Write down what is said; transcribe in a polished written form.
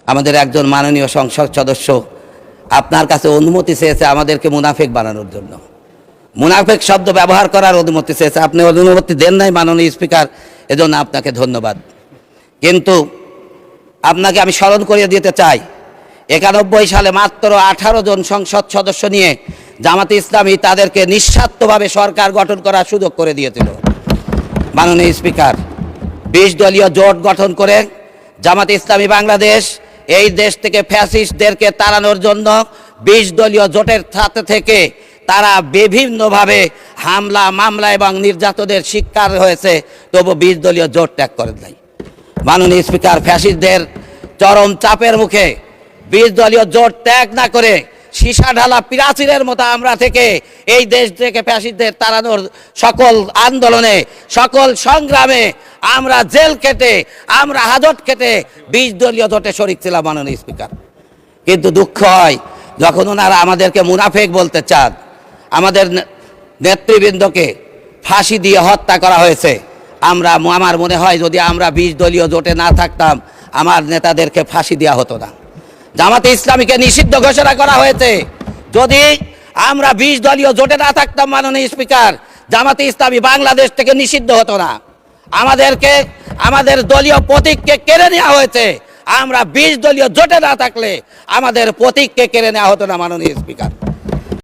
আমাদের একজন মাননীয় সংসদ সদস্য আপনার কাছে অনুমতি চেয়েছে আমাদেরকে মুনাফিক বানানোর জন্য, মুনাফিক শব্দ ব্যবহার করার অনুমতি চেয়েছে। আপনি অনুমতি দেন নাই মাননীয় স্পিকার, এজন্য আপনাকে ধন্যবাদ। কিন্তু আপনাকে আমি স্মরণ করিয়ে দিতে চাই, 91 সালে মাত্র 18 জন সংসদ সদস্য নিয়ে জামাতে ইসলামী তাদেরকে নিঃস্বার্থভাবে সরকার গঠন করার সুযোগ করে দিয়েছিল। মাননীয় স্পিকার, 20 দলীয় জোট গঠন করে জামাতে ইসলামী বাংলাদেশ এই দেশ থেকে ফ্যাসিস্টদেরকে তাড়ানোর জন্য 20 দলীয় জোটের সাথে থেকে তারা বিভিন্নভাবে হামলা মামলা এবং নির্যাতনের শিকার হয়েছে, তবু 20 দলীয় জোট ত্যাগ করেন নাই। মাননীয় স্পিকার, ফ্যাসিস্টদের চরম চাপের মুখে 20 দলীয় জোট ত্যাগ না করে সীসা ঢালা প্রাচীরের মতো আমরা থেকে এই দেশ থেকে ফ্যাসিস্টদের তাড়ানোর সকল আন্দোলনে সকল সংগ্রামে আমরা জেল খেটে আমরা হাজত খেটে 20 দলীয় জোটে শরিক ছিলাম মাননীয় স্পিকার। কিন্তু দুঃখ হয় যখন ওনারা আমাদেরকে মুনাফিক বলতে চান। আমাদের নেতৃবৃন্দকে ফাঁসি দিয়ে হত্যা করা হয়েছে। আমার মনে হয় যদি আমরা 20 দলীয় জোটে না থাকতাম আমার নেতাদেরকে ফাঁসি দেওয়া হতো না। জামাতে ইসলামীকে নিষিদ্ধ ঘোষণা করা হয়েছে। যদি আমরা 20 দলীয় জোটে না থাকতাম মাননীয় স্পিকার, জামাতে ইসলামী বাংলাদেশ থেকে নিষিদ্ধ হতো না। আমাদেরকে আমাদের দলীয় প্রতীককে কেড়ে নেওয়া হয়েছে। আমরা 20 দলীয় জোটে না থাকলে আমাদের প্রতীককে কেড়ে নেওয়া হতো না মাননীয় স্পিকার।